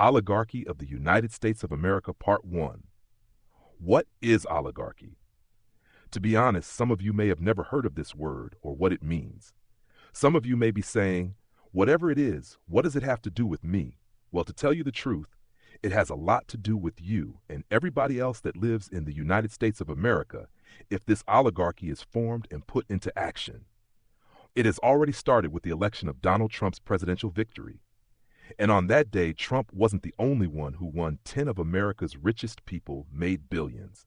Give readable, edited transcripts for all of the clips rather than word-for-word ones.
Oligarchy of the United States of America, Part 1. What is oligarchy? To be honest, some of you may have never heard of this word or what it means. Some of you may be saying, whatever it is, what does it have to do with me? Well, to tell you the truth, it has a lot to do with you and everybody else that lives in the United States of America if this oligarchy is formed and put into action. It has already started with the election of Donald Trump's presidential victory. And on that day, Trump wasn't the only one who won 10 of America's richest people made billions.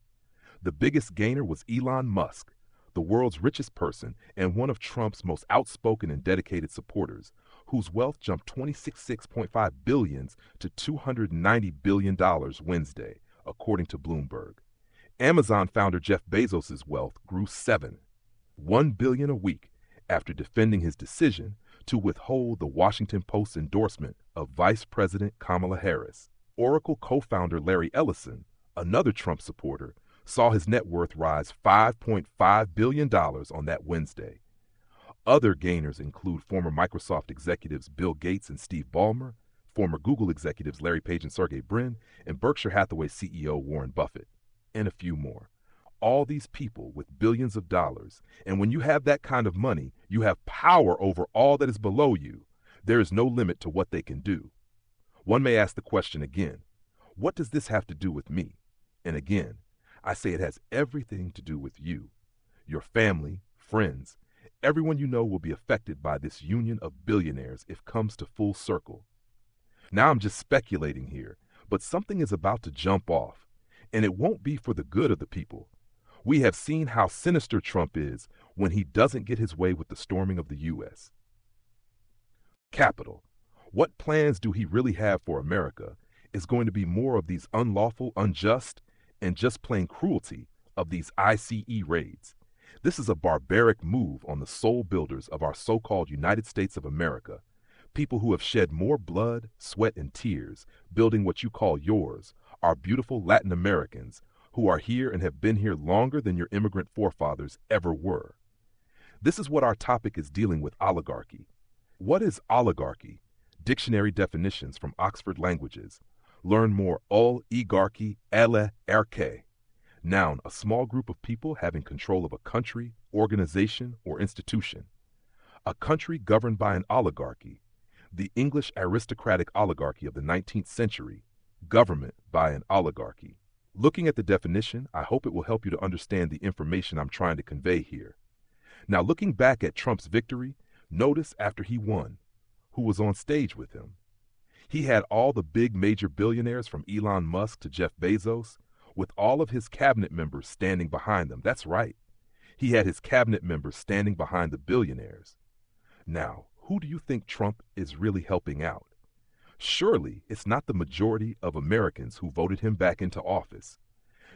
The biggest gainer was Elon Musk, the world's richest person and one of Trump's most outspoken and dedicated supporters, whose wealth jumped $26.5 billion to $290 billion Wednesday, according to Bloomberg. Amazon founder Jeff Bezos' wealth grew $1 billion a week after defending his decision to withhold the Washington Post's endorsement of Vice President Kamala Harris. Oracle co-founder Larry Ellison, another Trump supporter, saw his net worth rise $5.5 billion on that Wednesday. Other gainers include former Microsoft executives Bill Gates and Steve Ballmer, former Google executives Larry Page and Sergey Brin, and Berkshire Hathaway CEO Warren Buffett, and a few more. All these people with billions of dollars, and when you have that kind of money, you have power over all that is below you. There is no limit to what they can do. One may ask the question again, what does this have to do with me? And again, I say it has everything to do with you. Your family, friends, everyone you know will be affected by this union of billionaires if it comes to full circle. Now I'm just speculating here, but something is about to jump off, and it won't be for the good of the people. We have seen how sinister Trump is when he doesn't get his way with the storming of the U.S. Capitol. What plans do he really have for America is going to be more of these unlawful, unjust, and just plain cruelty of these ICE raids. This is a barbaric move on the sole builders of our so-called United States of America, people who have shed more blood, sweat, and tears building what you call yours, our beautiful Latin Americans, who are here and have been here longer than your immigrant forefathers ever were. This is what our topic is dealing with: oligarchy. What is oligarchy? Dictionary definitions from Oxford Languages. Learn more. Oligarchy, oligarchy. Noun, a small group of people having control of a country, organization, or institution. A country governed by an oligarchy. The English aristocratic oligarchy of the 19th century. Government by an oligarchy. Looking at the definition, I hope it will help you to understand the information I'm trying to convey here. Now, looking back at Trump's victory, notice after he won, who was on stage with him. He had all the big major billionaires from Elon Musk to Jeff Bezos, with all of his cabinet members standing behind them. That's right. He had his cabinet members standing behind the billionaires. Now, who do you think Trump is really helping out? Surely it's not the majority of Americans who voted him back into office.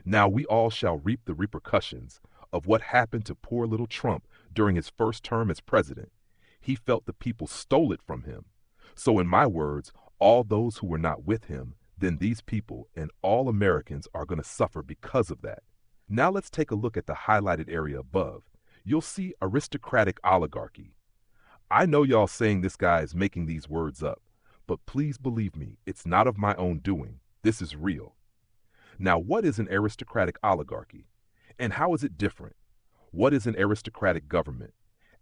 Now we all shall reap the repercussions of what happened to poor little Trump during his first term as president. He felt the people stole it from him. So in my words, all those who were not with him, then these people and all Americans are going to suffer because of that. Now let's take a look at the highlighted area above. You'll see aristocratic oligarchy. I know y'all saying this guy is making these words up, but please believe me, it's not of my own doing. This is real. Now, what is an aristocratic oligarchy? And how is it different? What is an aristocratic government?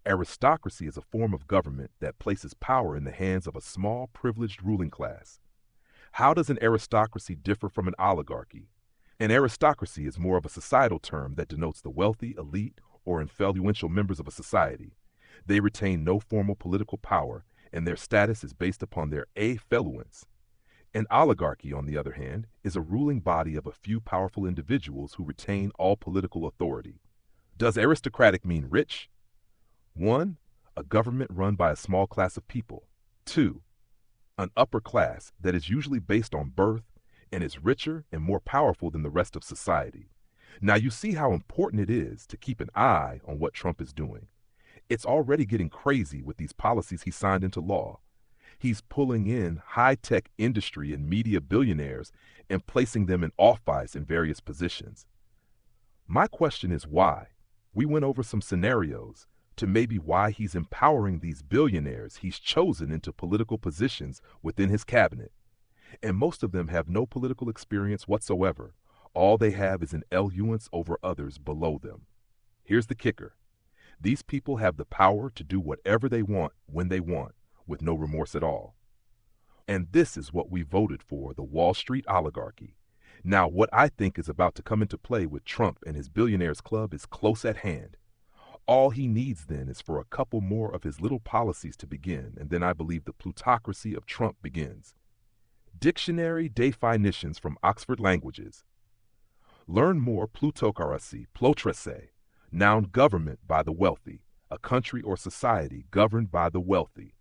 Aristocracy is a form of government that places power in the hands of a small, privileged ruling class. How does an aristocracy differ from an oligarchy? An aristocracy is more of a societal term that denotes the wealthy, elite, or influential members of a society. They retain no formal political power, and their status is based upon their affluence. An oligarchy, on the other hand, is a ruling body of a few powerful individuals who retain all political authority. Does aristocratic mean rich? 1. A government run by a small class of people. 2. An upper class that is usually based on birth and is richer and more powerful than the rest of society. Now you see how important it is to keep an eye on what Trump is doing. It's already getting crazy with these policies he signed into law. He's pulling in high-tech industry and media billionaires and placing them in office in various positions. My question is why? We went over some scenarios to maybe why he's empowering these billionaires he's chosen into political positions within his cabinet. And most of them have no political experience whatsoever. All they have is an eloquence over others below them. Here's the kicker. These people have the power to do whatever they want when they want, with no remorse at all. And this is what we voted for, the Wall Street oligarchy. Now, what I think is about to come into play with Trump and his billionaires club is close at hand. All he needs then is for a couple more of his little policies to begin, and then I believe the plutocracy of Trump begins. Dictionary definitions from Oxford Languages. Learn more plutocracy, plotrese, noun government by the wealthy, a country or society governed by the wealthy.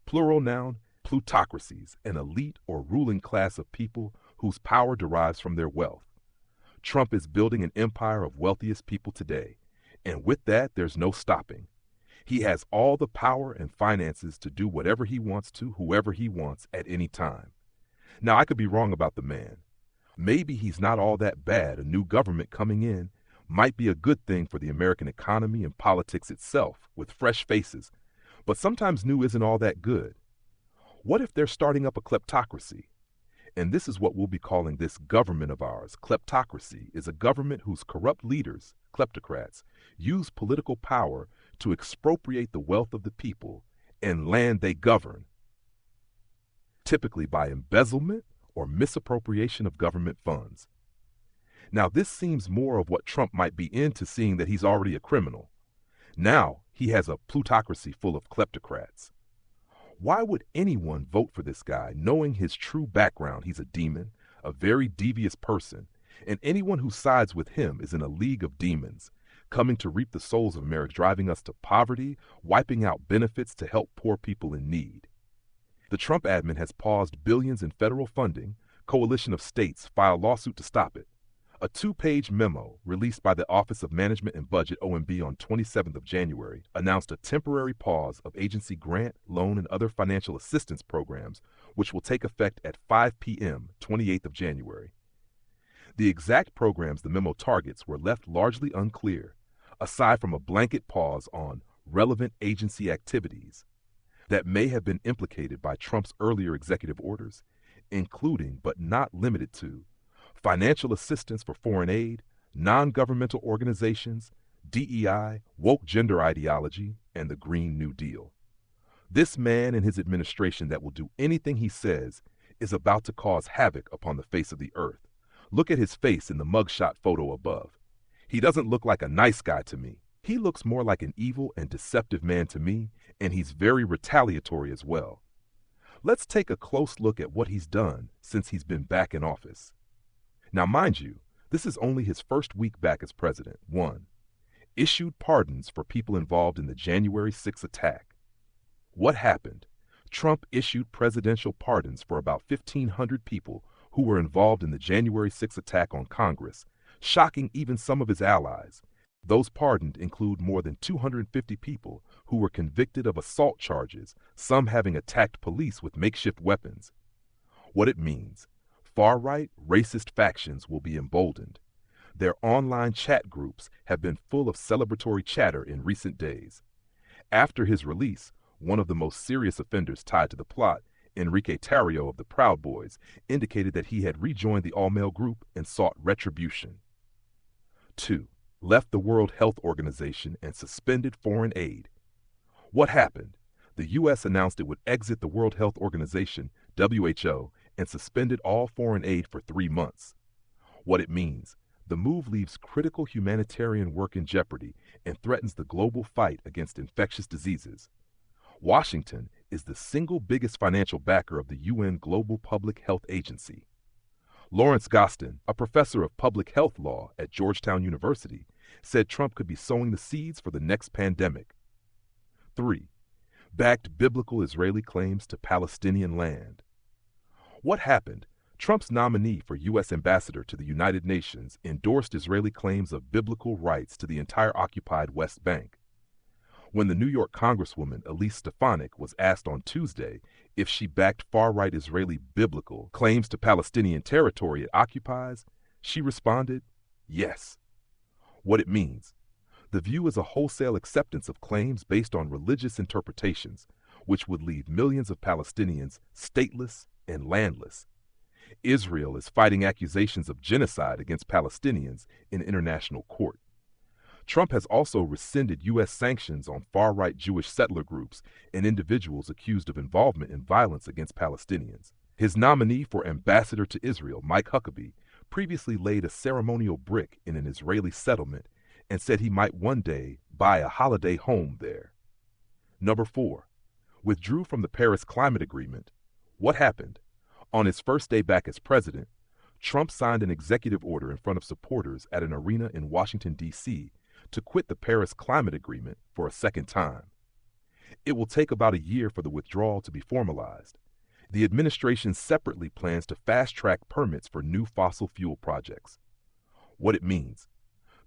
Plural noun, plutocracies, an elite or ruling class of people whose power derives from their wealth. Trump is building an empire of wealthiest people today, and with that, there's no stopping. He has all the power and finances to do whatever he wants to, whoever he wants, at any time. Now, I could be wrong about the man. Maybe he's not all that bad. A new government coming in might be a good thing for the American economy and politics itself, with fresh faces. But sometimes new isn't all that good. What if they're starting up a kleptocracy? And this is what we'll be calling this government of ours. Kleptocracy is a government whose corrupt leaders, kleptocrats, use political power to expropriate the wealth of the people and land they govern, typically by embezzlement or misappropriation of government funds. Now, this seems more of what Trump might be into, seeing that he's already a criminal. Now, he has a plutocracy full of kleptocrats. Why would anyone vote for this guy, knowing his true background? He's a demon, a very devious person, and anyone who sides with him is in a league of demons, coming to reap the souls of America, driving us to poverty, wiping out benefits to help poor people in need. The Trump admin has paused billions in federal funding. Coalition of states file lawsuit to stop it. A 2-page memo released by the Office of Management and Budget, OMB, on 27th of January announced a temporary pause of agency grant, loan, and other financial assistance programs, which will take effect at 5 p.m., 28th of January. The exact programs the memo targets were left largely unclear, aside from a blanket pause on relevant agency activities that may have been implicated by Trump's earlier executive orders, including but not limited to financial assistance for foreign aid, non-governmental organizations, DEI, woke gender ideology, and the Green New Deal. This man and his administration that will do anything he says is about to cause havoc upon the face of the earth. Look at his face in the mugshot photo above. He doesn't look like a nice guy to me. He looks more like an evil and deceptive man to me, and he's very retaliatory as well. Let's take a close look at what he's done since he's been back in office. Now, mind you, this is only his first week back as president. 1. Issued pardons for people involved in the January 6th attack. What happened? Trump issued presidential pardons for about 1,500 people who were involved in the January 6th attack on Congress, shocking even some of his allies. Those pardoned include more than 250 people who were convicted of assault charges, some having attacked police with makeshift weapons. What it means: far-right, racist factions will be emboldened. Their online chat groups have been full of celebratory chatter in recent days. After his release, one of the most serious offenders tied to the plot, Enrique Tarrio of the Proud Boys, indicated that he had rejoined the all-male group and sought retribution. 2. Left the World Health Organization and suspended foreign aid. What happened? The U.S. announced it would exit the World Health Organization, WHO, and suspended all foreign aid for 3 months. What it means: the move leaves critical humanitarian work in jeopardy and threatens the global fight against infectious diseases. Washington is the single biggest financial backer of the UN Global Public Health Agency. Lawrence Gostin, a professor of public health law at Georgetown University, said Trump could be sowing the seeds for the next pandemic. 3. Backed biblical Israeli claims to Palestinian land. What happened? Trump's nominee for U.S. ambassador to the United Nations endorsed Israeli claims of biblical rights to the entire occupied West Bank. When the New York Congresswoman Elise Stefanik was asked on Tuesday if she backed far-right Israeli biblical claims to Palestinian territory it occupies, she responded, yes. What it means: the view is a wholesale acceptance of claims based on religious interpretations, which would leave millions of Palestinians stateless and landless. Israel is fighting accusations of genocide against Palestinians in international court. Trump has also rescinded U.S. sanctions on far-right Jewish settler groups and individuals accused of involvement in violence against Palestinians. His nominee for ambassador to Israel, Mike Huckabee, previously laid a ceremonial brick in an Israeli settlement and said he might one day buy a holiday home there. Number 4. Withdrew from the Paris Climate Agreement. What happened? On his first day back as president, Trump signed an executive order in front of supporters at an arena in Washington, D.C., to quit the Paris Climate Agreement for a second time. It will take about a year for the withdrawal to be formalized. The administration separately plans to fast-track permits for new fossil fuel projects. What it means: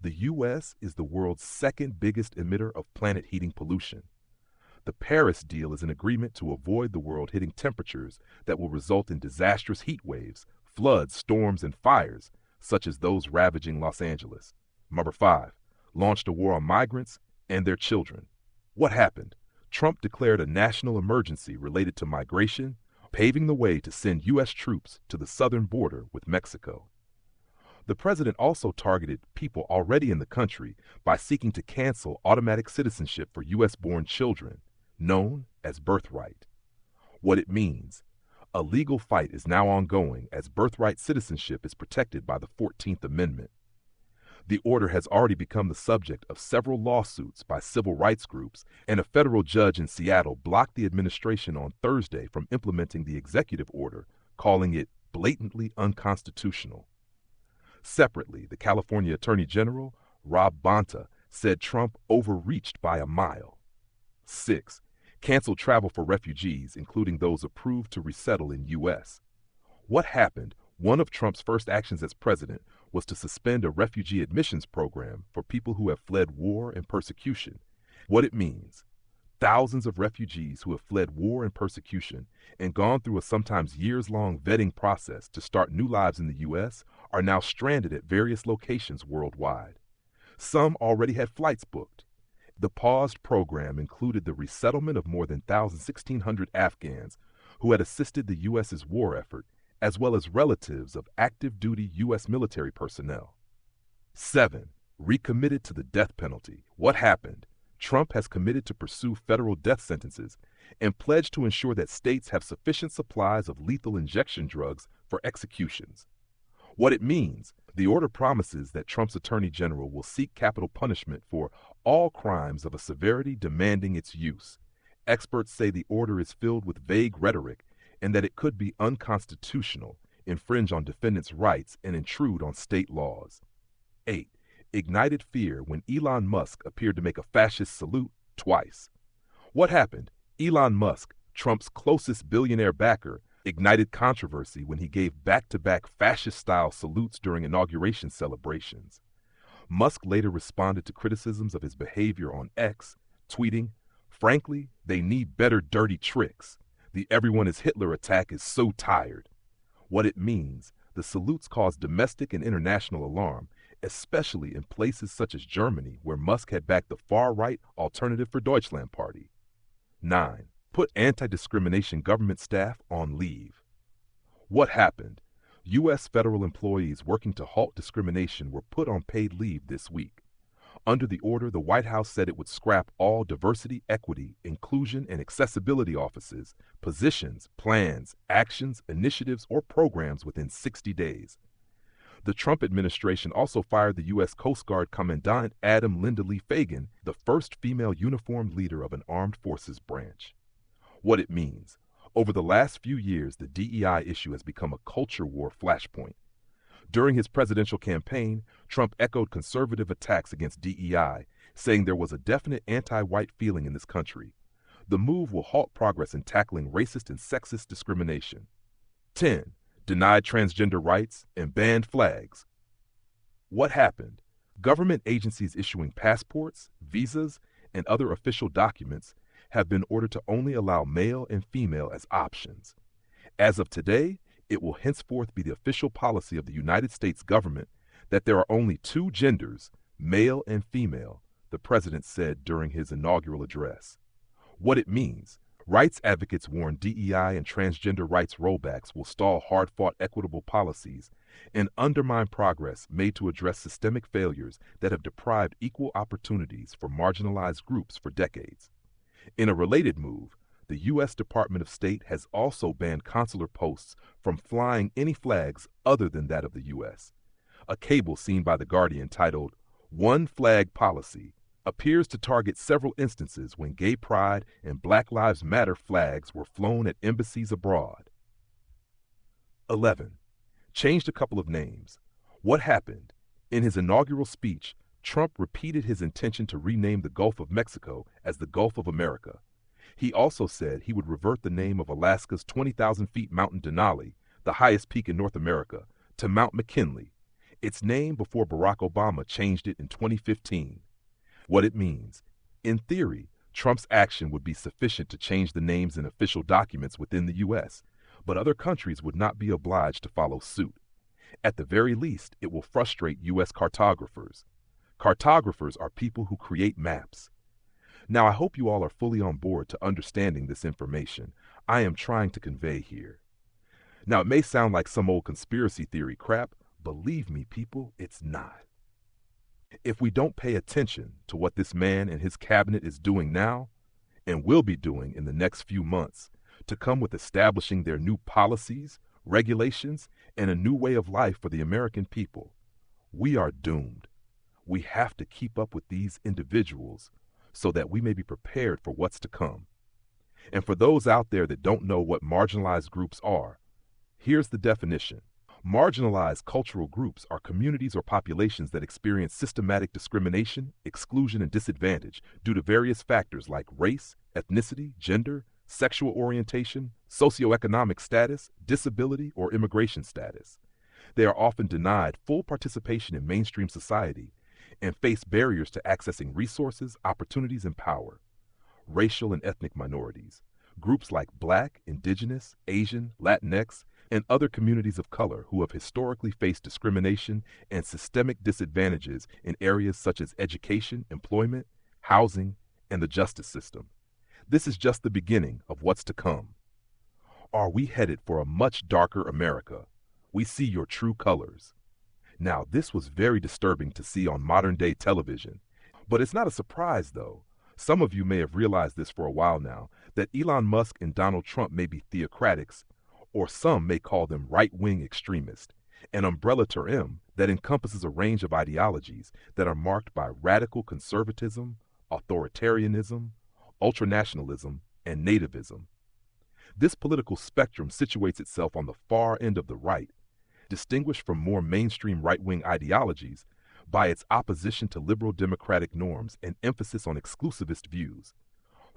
the U.S. is the world's second biggest emitter of planet heating pollution. The Paris deal is an agreement to avoid the world hitting temperatures that will result in disastrous heat waves, floods, storms, and fires, such as those ravaging Los Angeles. Number 5. Launched a war on migrants and their children. What happened? Trump declared a national emergency related to migration, paving the way to send U.S. troops to the southern border with Mexico. The president also targeted people already in the country by seeking to cancel automatic citizenship for U.S.-born children, known as birthright. What it means: a legal fight is now ongoing as birthright citizenship is protected by the 14th Amendment. The order has already become the subject of several lawsuits by civil rights groups, and a federal judge in Seattle blocked the administration on Thursday from implementing the executive order, calling it blatantly unconstitutional. Separately, the California Attorney General, Rob Bonta, said Trump overreached by a mile. 6. Canceled travel for refugees, including those approved to resettle in U.S. What happened? One of Trump's first actions as president was to suspend a refugee admissions program for people who have fled war and persecution. What it means: thousands of refugees who have fled war and persecution and gone through a sometimes years-long vetting process to start new lives in the U.S. are now stranded at various locations worldwide. Some already had flights booked. The paused program included the resettlement of more than 1,600 Afghans who had assisted the U.S.'s war effort, as well as relatives of active-duty U.S. military personnel. 7. Recommitted to the death penalty. What happened? Trump has committed to pursue federal death sentences and pledged to ensure that states have sufficient supplies of lethal injection drugs for executions. What it means: the order promises that Trump's attorney general will seek capital punishment for all crimes of a severity demanding its use. Experts say the order is filled with vague rhetoric and that it could be unconstitutional, infringe on defendants' rights, and intrude on state laws. 8. Ignited fear when Elon Musk appeared to make a fascist salute twice. What happened? Elon Musk, Trump's closest billionaire backer, ignited controversy when he gave back-to-back fascist-style salutes during inauguration celebrations. Musk later responded to criticisms of his behavior on X, tweeting, "Frankly, they need better dirty tricks. The everyone is Hitler attack is so tired." What it means: the salutes caused domestic and international alarm, especially in places such as Germany, where Musk had backed the far-right Alternative for Deutschland party. 9. Put anti-discrimination government staff on leave. What happened? U.S. federal employees working to halt discrimination were put on paid leave this week. Under the order, the White House said it would scrap all diversity, equity, inclusion, and accessibility offices, positions, plans, actions, initiatives, or programs within 60 days. The Trump administration also fired the U.S. Coast Guard Commandant Adam Linda Lee Fagan, the first female uniformed leader of an armed forces branch. What it means: over the last few years, the DEI issue has become a culture war flashpoint. During his presidential campaign, Trump echoed conservative attacks against DEI, saying there was a definite anti-white feeling in this country. The move will halt progress in tackling racist and sexist discrimination. 10. Denied transgender rights and banned flags. What happened? Government agencies issuing passports, visas, and other official documents have been ordered to only allow male and female as options. As of today, it will henceforth be the official policy of the United States government that there are only two genders, male and female, the president said during his inaugural address. What it means: Rights advocates warn DEI and transgender rights rollbacks will stall hard-fought equitable policies and undermine progress made to address systemic failures that have deprived equal opportunities for marginalized groups for decades. In a related move, the U.S. Department of State has also banned consular posts from flying any flags other than that of the U.S. A cable seen by The Guardian titled, "One Flag Policy," appears to target several instances when gay pride and Black Lives Matter flags were flown at embassies abroad. 11. Changed a couple of names. What happened? In his inaugural speech, Trump repeated his intention to rename the Gulf of Mexico as the Gulf of America. He also said he would revert the name of Alaska's 20,000 feet mountain Denali, the highest peak in North America, to Mount McKinley, its name before Barack Obama changed it in 2015. What it means. In theory, Trump's action would be sufficient to change the names in official documents within the U.S., but other countries would not be obliged to follow suit. At the very least, it will frustrate U.S. cartographers. Cartographers are people who create maps. Now, I hope you all are fully on board to understanding this information I am trying to convey here. Now, it may sound like some old conspiracy theory crap. Believe me, people, it's not. If we don't pay attention to what this man and his cabinet is doing now, and will be doing in the next few months, to come with establishing their new policies, regulations, and a new way of life for the American people, we are doomed. We have to keep up with these individuals so that we may be prepared for what's to come. And for those out there that don't know what marginalized groups are, here's the definition. Marginalized cultural groups are communities or populations that experience systematic discrimination, exclusion, and disadvantage due to various factors like race, ethnicity, gender, sexual orientation, socioeconomic status, disability, or immigration status. They are often denied full participation in mainstream society and face barriers to accessing resources, opportunities, and power. Racial and ethnic minorities. Groups like Black, Indigenous, Asian, Latinx, and other communities of color who have historically faced discrimination and systemic disadvantages in areas such as education, employment, housing, and the justice system. This is just the beginning of what's to come. Are we headed for a much darker America? We see your true colors. Now, this was very disturbing to see on modern-day television, but it's not a surprise, though. Some of you may have realized this for a while now, that Elon Musk and Donald Trump may be theocratics, or some may call them right-wing extremists, an umbrella term that encompasses a range of ideologies that are marked by radical conservatism, authoritarianism, ultranationalism, and nativism. This political spectrum situates itself on the far end of the right, distinguished from more mainstream right-wing ideologies by its opposition to liberal democratic norms and emphasis on exclusivist views.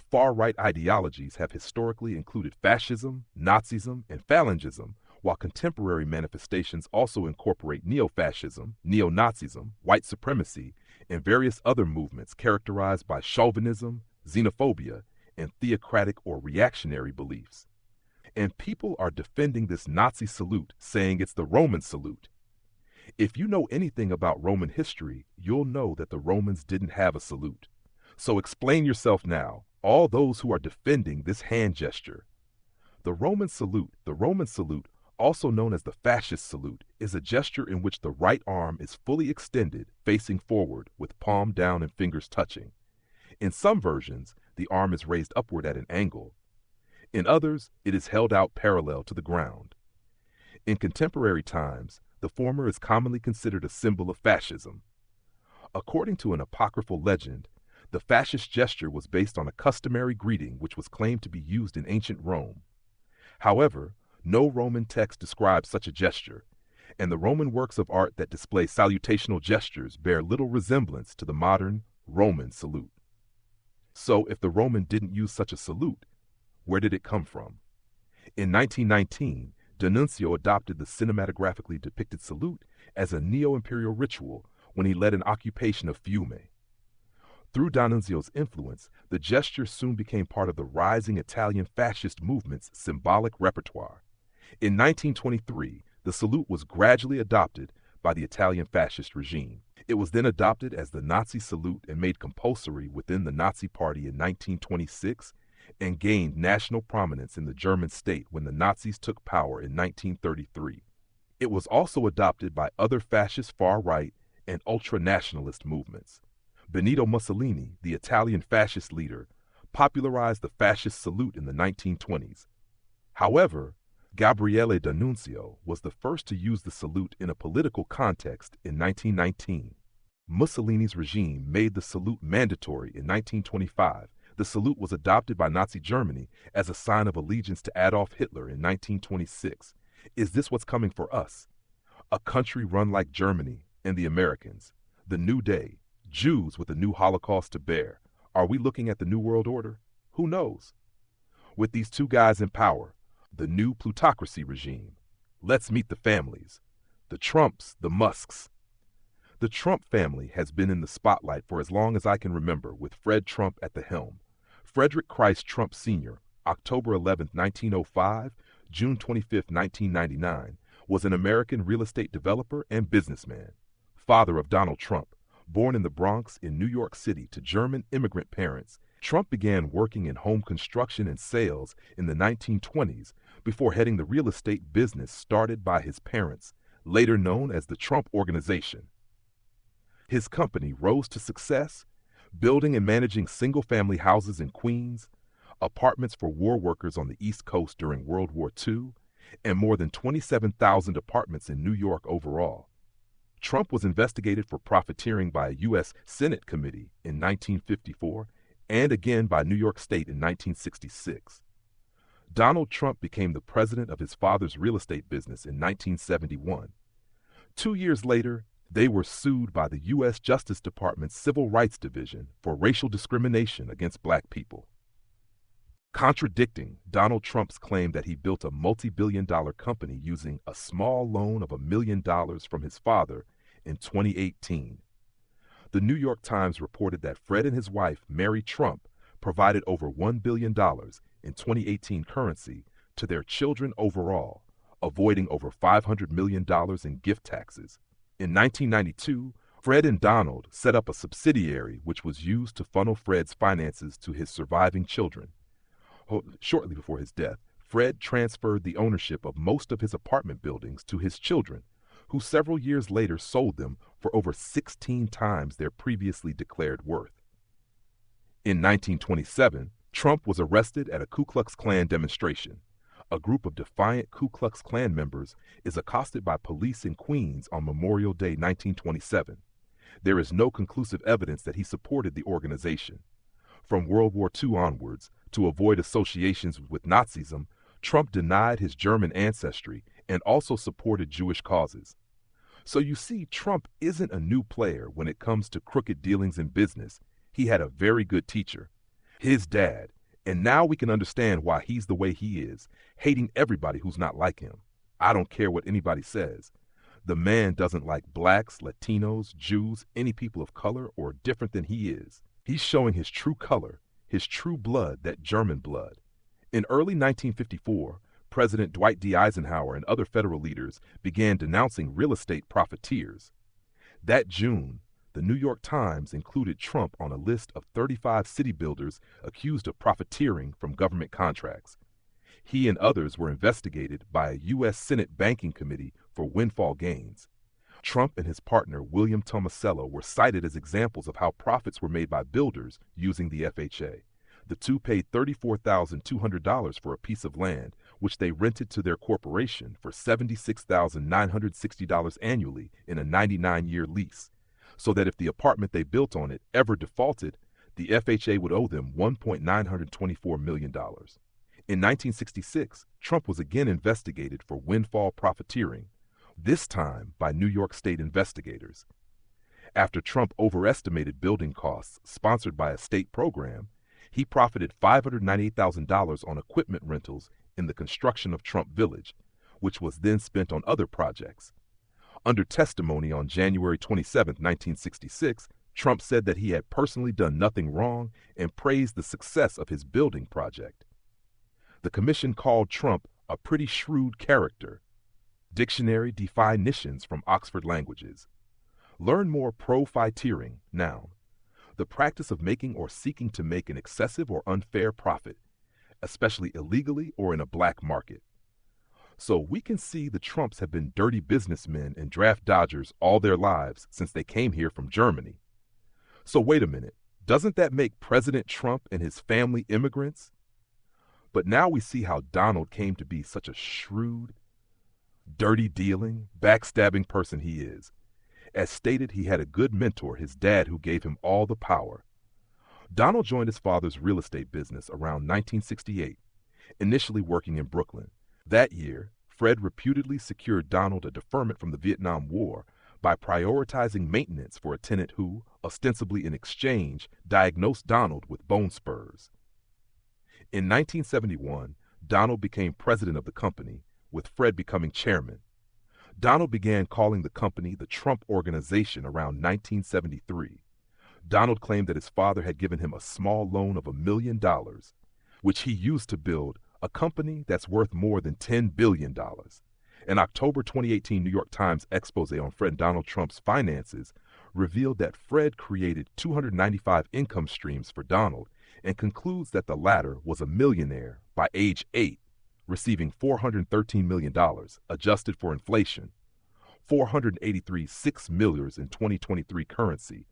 Far-right ideologies have historically included fascism, Nazism, and Phalangism, while contemporary manifestations also incorporate neo-fascism, neo-Nazism, white supremacy, and various other movements characterized by chauvinism, xenophobia, and theocratic or reactionary beliefs. And people are defending this Nazi salute, saying it's the Roman salute. If you know anything about Roman history, you'll know that the Romans didn't have a salute. So explain yourself now, all those who are defending this hand gesture. The Roman salute, also known as the fascist salute, is a gesture in which the right arm is fully extended, facing forward, with palm down and fingers touching. In some versions, the arm is raised upward at an angle. In others, it is held out parallel to the ground. In contemporary times, the former is commonly considered a symbol of fascism. According to an apocryphal legend, the fascist gesture was based on a customary greeting which was claimed to be used in ancient Rome. However, no Roman text describes such a gesture, and the Roman works of art that display salutational gestures bear little resemblance to the modern Roman salute. So, if the Roman didn't use such a salute, where did it come from? In 1919, D'Annunzio adopted the cinematographically depicted salute as a neo-imperial ritual when he led an occupation of Fiume. Through D'Annunzio's influence, the gesture soon became part of the rising Italian fascist movement's symbolic repertoire. In 1923, the salute was gradually adopted by the Italian fascist regime. It was then adopted as the Nazi salute and made compulsory within the Nazi Party in 1926 and gained national prominence in the German state when the Nazis took power in 1933. It was also adopted by other fascist far-right and ultra-nationalist movements. Benito Mussolini, the Italian fascist leader, popularized the fascist salute in the 1920s. However, Gabriele D'Annunzio was the first to use the salute in a political context in 1919. Mussolini's regime made the salute mandatory in 1925. The salute was adopted by Nazi Germany as a sign of allegiance to Adolf Hitler in 1926. Is this what's coming for us? A country run like Germany and the Americans. The new day. Jews with a new Holocaust to bear. Are we looking at the New World Order? Who knows? With these two guys in power, the new plutocracy regime. Let's meet the families. The Trumps, the Musks. The Trump family has been in the spotlight for as long as I can remember, with Fred Trump at the helm. Frederick Christ Trump Sr., October 11, 1905, June 25, 1999, was an American real estate developer and businessman. Father of Donald Trump, born in the Bronx in New York City to German immigrant parents, Trump began working in home construction and sales in the 1920s before heading the real estate business started by his parents, later known as the Trump Organization. His company rose to success, building and managing single-family houses in Queens, apartments for war workers on the East Coast during World War II, and more than 27,000 apartments in New York overall. Trump was investigated for profiteering by a U.S. Senate committee in 1954 and again by New York State in 1966. Donald Trump became the president of his father's real estate business in 1971. 2 years later, they were sued by the U.S. Justice Department's Civil Rights Division for racial discrimination against black people. Contradicting Donald Trump's claim that he built a multi-billion-dollar company using a small loan of $1 million from his father in 2018. The New York Times reported that Fred and his wife, Mary Trump, provided over $1 billion in 2018 currency to their children overall, avoiding over $500 million in gift taxes. In 1992, Fred and Donald set up a subsidiary which was used to funnel Fred's finances to his surviving children. Shortly before his death, Fred transferred the ownership of most of his apartment buildings to his children, who several years later sold them for over 16 times their previously declared worth. In 1927, Trump was arrested at a Ku Klux Klan demonstration. A group of defiant Ku Klux Klan members is accosted by police in Queens on Memorial Day 1927. There is no conclusive evidence that he supported the organization. From World War II onwards, to avoid associations with Nazism, Trump denied his German ancestry and also supported Jewish causes. So you see, Trump isn't a new player when it comes to crooked dealings in business. He had a very good teacher, his dad, and now we can understand why he's the way he is, hating everybody who's not like him. I don't care what anybody says. The man doesn't like blacks, Latinos, Jews, any people of color or different than he is. He's showing his true color, his true blood, that German blood. In early 1954, President Dwight D. Eisenhower and other federal leaders began denouncing real estate profiteers. That June, the New York Times included Trump on a list of 35 city builders accused of profiteering from government contracts. He and others were investigated by a U.S. Senate Banking Committee for windfall gains. Trump and his partner, William Tomasello, were cited as examples of how profits were made by builders using the FHA. The two paid $34,200 for a piece of land, which they rented to their corporation for $76,960 annually in a 99-year lease, so that if the apartment they built on it ever defaulted, the FHA would owe them $1.924 million. In 1966, Trump was again investigated for windfall profiteering, this time by New York State investigators. After Trump overestimated building costs sponsored by a state program, he profited $598,000 on equipment rentals in the construction of Trump Village, which was then spent on other projects. Under testimony on January 27, 1966, Trump said that he had personally done nothing wrong and praised the success of his building project. The commission called Trump a pretty shrewd character. Dictionary definitions from Oxford Languages. Learn more profiteering, noun. The practice of making or seeking to make an excessive or unfair profit. especially illegally or in a black market. So we can see the Trumps have been dirty businessmen and draft dodgers all their lives since they came here from Germany. So wait a minute, doesn't that make President Trump and his family immigrants? But now we see how Donald came to be such a shrewd, dirty dealing, backstabbing person he is. As stated, he had a good mentor, his dad, who gave him all the power. Donald joined his father's real estate business around 1968, initially working in Brooklyn. That year, Fred reputedly secured Donald a deferment from the Vietnam War by prioritizing maintenance for a tenant who, ostensibly in exchange, diagnosed Donald with bone spurs. In 1971, Donald became president of the company, with Fred becoming chairman. Donald began calling the company the Trump Organization around 1973. Donald claimed that his father had given him a small loan of $1 million, which he used to build a company that's worth more than $10 billion. An October 2018 New York Times expose on Fred Donald Trump's finances revealed that Fred created 295 income streams for Donald and concludes that the latter was a millionaire by age 8, receiving $413 million, adjusted for inflation, $483.6 million in 2023 currency,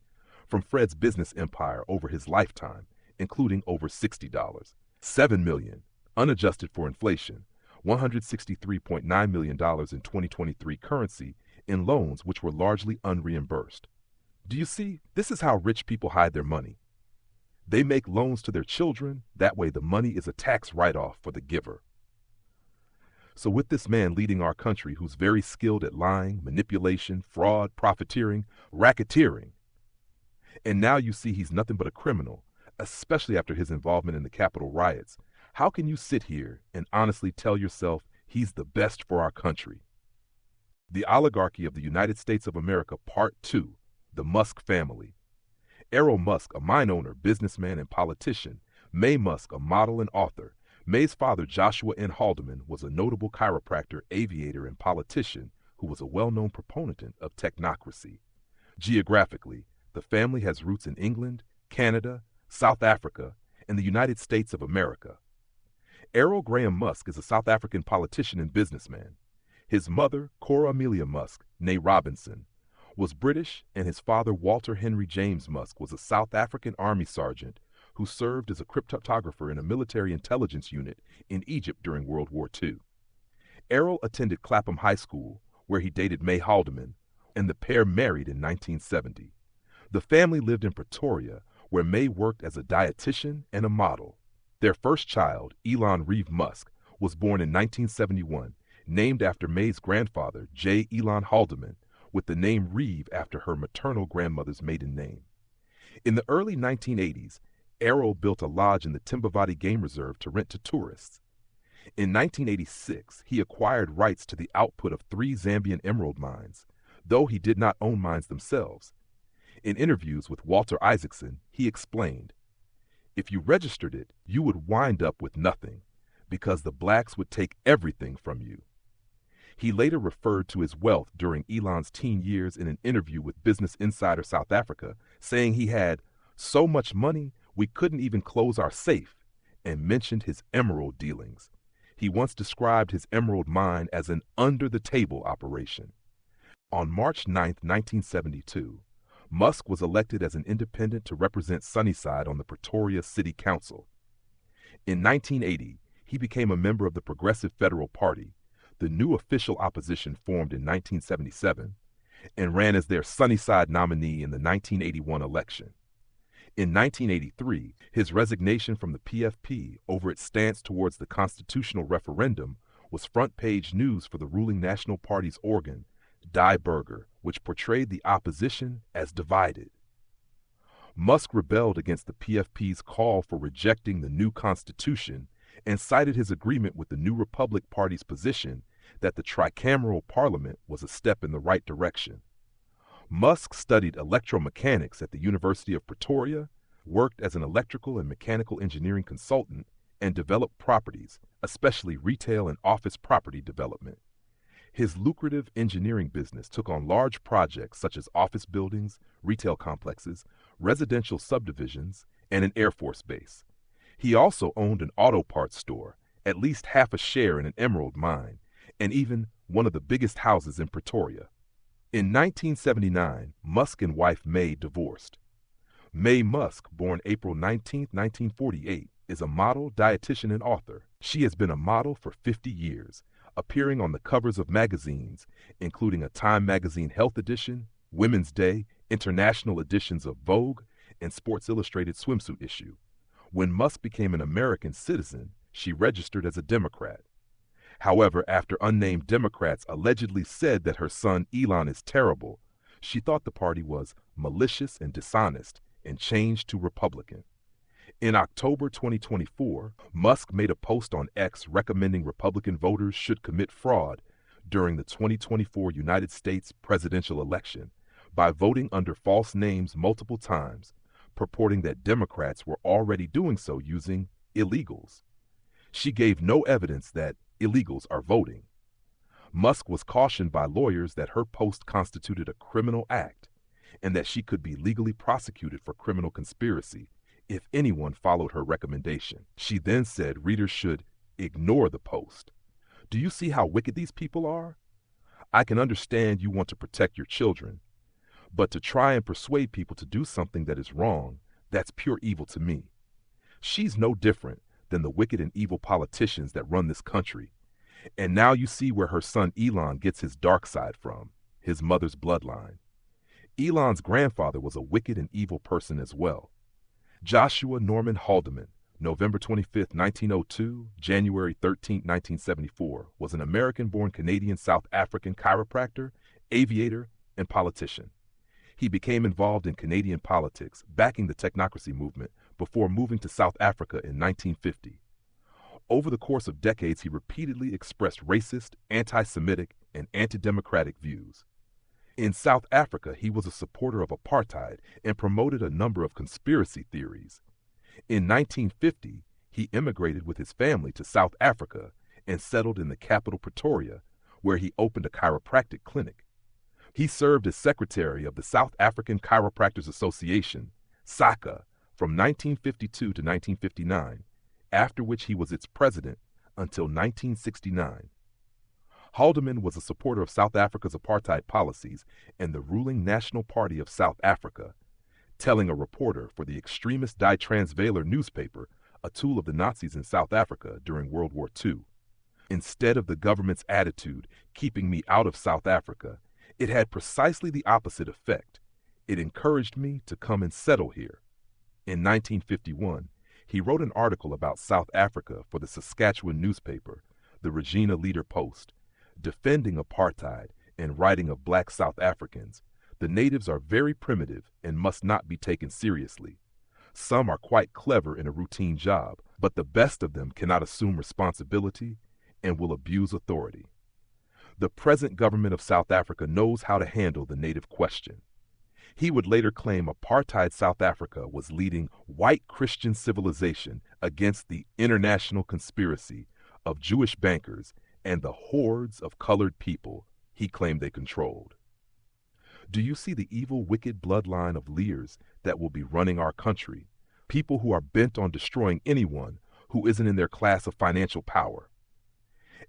from Fred's business empire over his lifetime, including over $60, $7 million, unadjusted for inflation, $163.9 million in 2023 currency in loans which were largely unreimbursed. Do you see? This is how rich people hide their money. They make loans to their children, that way the money is a tax write-off for the giver. So with this man leading our country who's very skilled at lying, manipulation, fraud, profiteering, racketeering, and now you see he's nothing but a criminal, especially after his involvement in the Capitol riots, how can you sit here and honestly tell yourself he's the best for our country? The Oligarchy of the United States of America, Part 2, The Musk Family. Elon Musk, a mine owner, businessman, and politician. May Musk, a model and author. May's father, Joshua N. Haldeman, was a notable chiropractor, aviator, and politician who was a well-known proponent of technocracy. Geographically, the family has roots in England, Canada, South Africa, and the United States of America. Errol Graham Musk is a South African politician and businessman. His mother, Cora Amelia Musk, née Robinson, was British, and his father, Walter Henry James Musk, was a South African army sergeant who served as a cryptographer in a military intelligence unit in Egypt during World War II. Errol attended Clapham High School, where he dated May Haldeman, and the pair married in 1970. The family lived in Pretoria, where May worked as a dietitian and a model. Their first child, Elon Reeve Musk, was born in 1971, named after May's grandfather, J. Elon Haldeman, with the name Reeve after her maternal grandmother's maiden name. In the early 1980s, Errol built a lodge in the Timbavati Game Reserve to rent to tourists. In 1986, he acquired rights to the output of 3 Zambian emerald mines, though he did not own mines themselves. In interviews with Walter Isaacson, he explained, "If you registered it, you would wind up with nothing, because the blacks would take everything from you." He later referred to his wealth during Elon's teen years in an interview with Business Insider South Africa, saying he had so much money we couldn't even close our safe, and mentioned his emerald dealings. He once described his emerald mine as an under-the-table operation. On March 9, 1972, Musk was elected as an independent to represent Sunnyside on the Pretoria City Council. In 1980, he became a member of the Progressive Federal Party, the new official opposition formed in 1977, and ran as their Sunnyside nominee in the 1981 election. In 1983, his resignation from the PFP over its stance towards the constitutional referendum was front-page news for the ruling National Party's organ, Die Burger, which portrayed the opposition as divided. Musk rebelled against the PFP's call for rejecting the new constitution and cited his agreement with the New Republic Party's position that the tricameral parliament was a step in the right direction. Musk studied electromechanics at the University of Pretoria, worked as an electrical and mechanical engineering consultant, and developed properties, especially retail and office property development. His lucrative engineering business took on large projects such as office buildings, retail complexes, residential subdivisions, and an Air Force base. He also owned an auto parts store, at least half a share in an emerald mine, and even one of the biggest houses in Pretoria. In 1979, Musk and wife May divorced. Mae Musk, born April 19, 1948, is a model, dietitian, and author. She has been a model for 50 years, appearing on the covers of magazines, including a Time Magazine Health Edition, Women's Day, international editions of Vogue, and Sports Illustrated swimsuit issue. When Musk became an American citizen, she registered as a Democrat. However, after unnamed Democrats allegedly said that her son Elon is terrible, she thought the party was malicious and dishonest and changed to Republican. In October 2024, Musk made a post on X recommending Republican voters should commit fraud during the 2024 United States presidential election by voting under false names multiple times, purporting that Democrats were already doing so using illegals. She gave no evidence that illegals are voting. Musk was cautioned by lawyers that her post constituted a criminal act and that she could be legally prosecuted for criminal conspiracy if anyone followed her recommendation. She then said readers should ignore the post. Do you see how wicked these people are? I can understand you want to protect your children, but to try and persuade people to do something that is wrong, that's pure evil to me. She's no different than the wicked and evil politicians that run this country. And now you see where her son Elon gets his dark side from, his mother's bloodline. Elon's grandfather was a wicked and evil person as well. Joshua Norman Haldeman, November 25, 1902, January 13, 1974, was an American-born Canadian-South African chiropractor, aviator, and politician. He became involved in Canadian politics, backing the technocracy movement before moving to South Africa in 1950. Over the course of decades, he repeatedly expressed racist, anti-Semitic, and anti-democratic views. In South Africa, he was a supporter of apartheid and promoted a number of conspiracy theories. In 1950, he immigrated with his family to South Africa and settled in the capital Pretoria, where he opened a chiropractic clinic. He served as secretary of the South African Chiropractors Association, SACA, from 1952 to 1959, after which he was its president until 1969. Haldeman was a supporter of South Africa's apartheid policies and the ruling National Party of South Africa, telling a reporter for the extremist Die Transvaler newspaper, a tool of the Nazis in South Africa during World War II. Instead of the government's attitude keeping me out of South Africa, it had precisely the opposite effect. It encouraged me to come and settle here. In 1951, he wrote an article about South Africa for the Saskatchewan newspaper, the Regina Leader Post, defending apartheid and writing of black South Africans. The natives are very primitive and must not be taken seriously. Some are quite clever in a routine job, but the best of them cannot assume responsibility and will abuse authority. The present government of South Africa knows how to handle the native question. He would later claim apartheid South Africa was leading white Christian civilization against the international conspiracy of Jewish bankers and the hordes of colored people he claimed they controlled. Do you see the evil, wicked bloodline of leaders that will be running our country? People who are bent on destroying anyone who isn't in their class of financial power.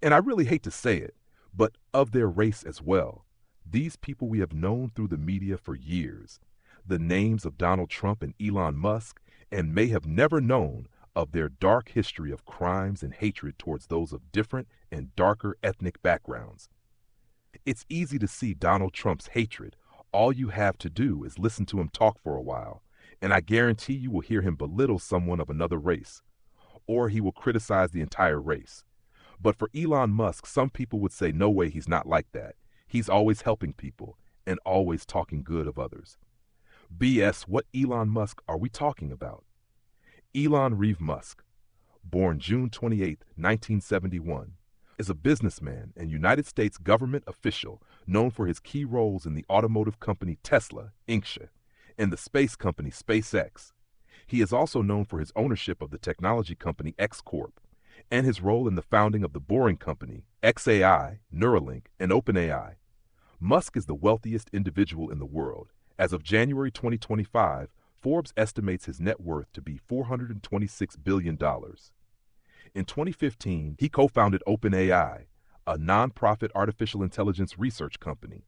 And I really hate to say it, but of their race as well. These people we have known through the media for years, the names of Donald Trump and Elon Musk, and may have never known of their dark history of crimes and hatred towards those of different and darker ethnic backgrounds. It's easy to see Donald Trump's hatred. All you have to do is listen to him talk for a while, and I guarantee you will hear him belittle someone of another race, or he will criticize the entire race. But for Elon Musk, some people would say, no way, he's not like that. He's always helping people and always talking good of others. BS, what Elon Musk are we talking about? Elon Reeve Musk, born June 28, 1971, is a businessman and United States government official known for his key roles in the automotive company Tesla, Inc., and the space company SpaceX. He is also known for his ownership of the technology company X Corp and his role in the founding of the Boring Company, XAI, Neuralink, and OpenAI. Musk is the wealthiest individual in the world. As of January 2025, Forbes estimates his net worth to be $426 billion. In 2015, he co-founded OpenAI, a nonprofit artificial intelligence research company.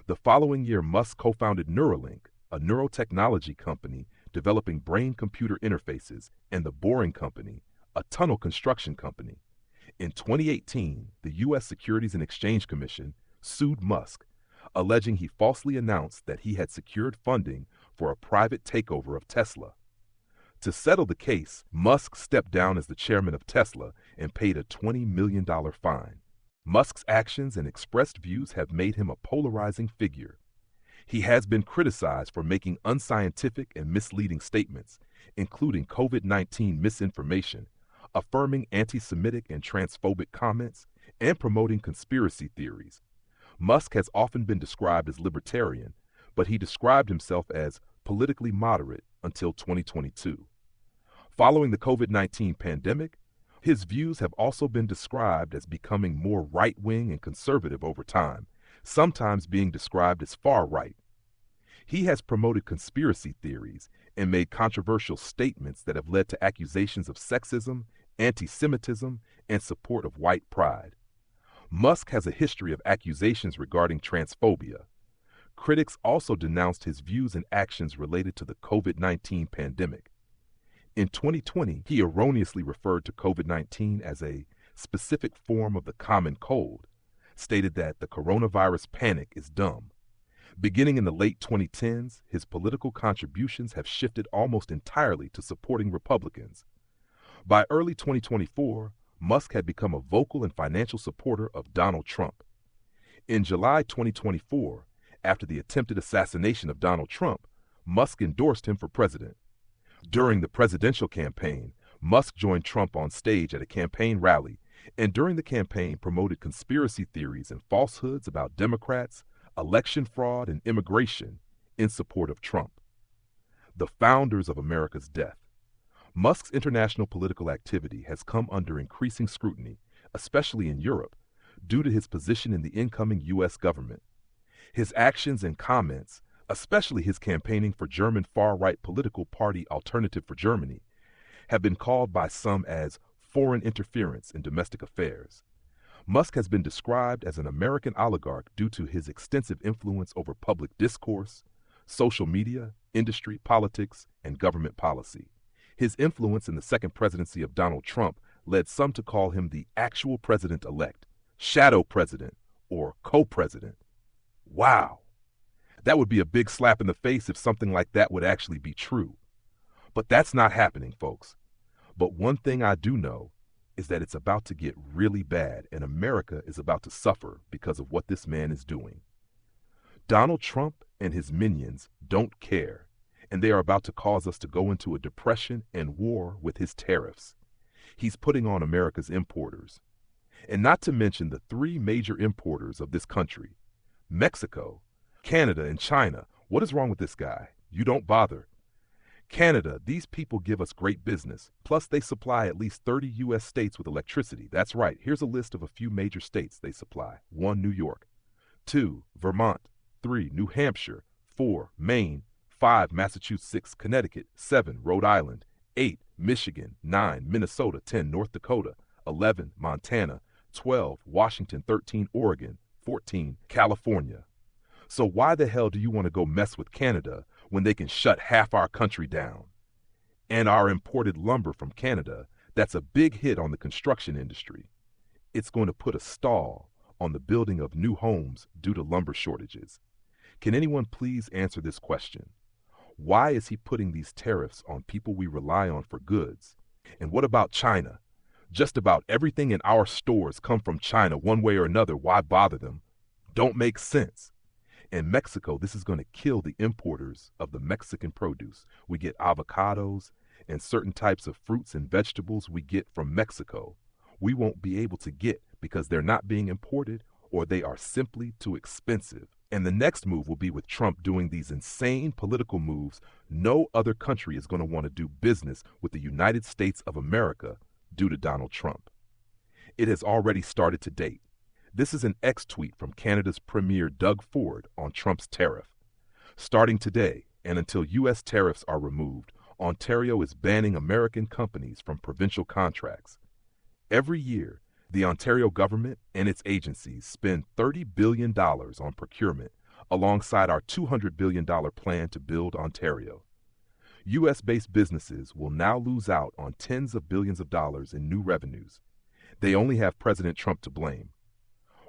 The following year, Musk co-founded Neuralink, a neurotechnology company developing brain-computer interfaces, and The Boring Company, a tunnel construction company. In 2018, the U.S. Securities and Exchange Commission sued Musk, alleging he falsely announced that he had secured funding for a private takeover of Tesla. To settle the case, Musk stepped down as the chairman of Tesla and paid a $20 million fine. Musk's actions and expressed views have made him a polarizing figure. He has been criticized for making unscientific and misleading statements, including COVID-19 misinformation, affirming anti-Semitic and transphobic comments, and promoting conspiracy theories. Musk has often been described as libertarian, but he described himself as politically moderate until 2022. Following the COVID-19 pandemic, his views have also been described as becoming more right-wing and conservative over time, sometimes being described as far-right. He has promoted conspiracy theories and made controversial statements that have led to accusations of sexism, anti-Semitism, and support of white pride. Musk has a history of accusations regarding transphobia. Critics also denounced his views and actions related to the COVID-19 pandemic. In 2020, he erroneously referred to COVID-19 as a specific form of the common cold, stated that the coronavirus panic is dumb. Beginning in the late 2010s, his political contributions have shifted almost entirely to supporting Republicans. By early 2024, Musk had become a vocal and financial supporter of Donald Trump. In July 2024, after the attempted assassination of Donald Trump, Musk endorsed him for president. During the presidential campaign, Musk joined Trump on stage at a campaign rally, and during the campaign promoted conspiracy theories and falsehoods about Democrats, election fraud, and immigration in support of Trump. The founders of America's death. Musk's international political activity has come under increasing scrutiny, especially in Europe, due to his position in the incoming U.S. government. His actions and comments, especially his campaigning for German far-right political party Alternative for Germany, have been called by some as foreign interference in domestic affairs. Musk has been described as an American oligarch due to his extensive influence over public discourse, social media, industry, politics, and government policy. His influence in the second presidency of Donald Trump led some to call him the actual president-elect, shadow president, or co-president. Wow! That would be a big slap in the face if something like that would actually be true. But that's not happening, folks. But one thing I do know is that it's about to get really bad, and America is about to suffer because of what this man is doing. Donald Trump and his minions don't care, and they are about to cause us to go into a depression and war with his tariffs. He's putting on America's importers. And not to mention the three major importers of this country: Mexico, Canada, and China. What is wrong with this guy? You don't bother. Canada, these people give us great business. Plus, they supply at least 30 U.S. states with electricity. That's right. Here's a list of a few major states they supply. 1, New York. 2, Vermont. 3, New Hampshire. 4, Maine. 5, Massachusetts. 6, Connecticut. 7, Rhode Island. 8, Michigan. 9, Minnesota. 10, North Dakota. 11, Montana. 12, Washington. 13, Oregon. 14, California. So why the hell do you want to go mess with Canada when they can shut half our country down? And our imported lumber from Canada, that's a big hit on the construction industry. It's going to put a stall on the building of new homes due to lumber shortages. Can anyone please answer this question? Why is he putting these tariffs on people we rely on for goods? And what about China? Just about everything in our stores come from China one way or another. Why bother them? Don't make sense. In Mexico, this is going to kill the importers of the Mexican produce. We get avocados and certain types of fruits and vegetables we get from Mexico. We won't be able to get because they're not being imported, or they are simply too expensive. And the next move will be with Trump doing these insane political moves. No other country is going to want to do business with the United States of America due to Donald Trump. It has already started to date. This is an X tweet from Canada's Premier Doug Ford on Trump's tariff. Starting today, and until U.S. tariffs are removed, Ontario is banning American companies from provincial contracts. Every year, the Ontario government and its agencies spend $30 billion on procurement alongside our $200 billion plan to build Ontario. U.S.-based businesses will now lose out on tens of billions of dollars in new revenues. They only have President Trump to blame.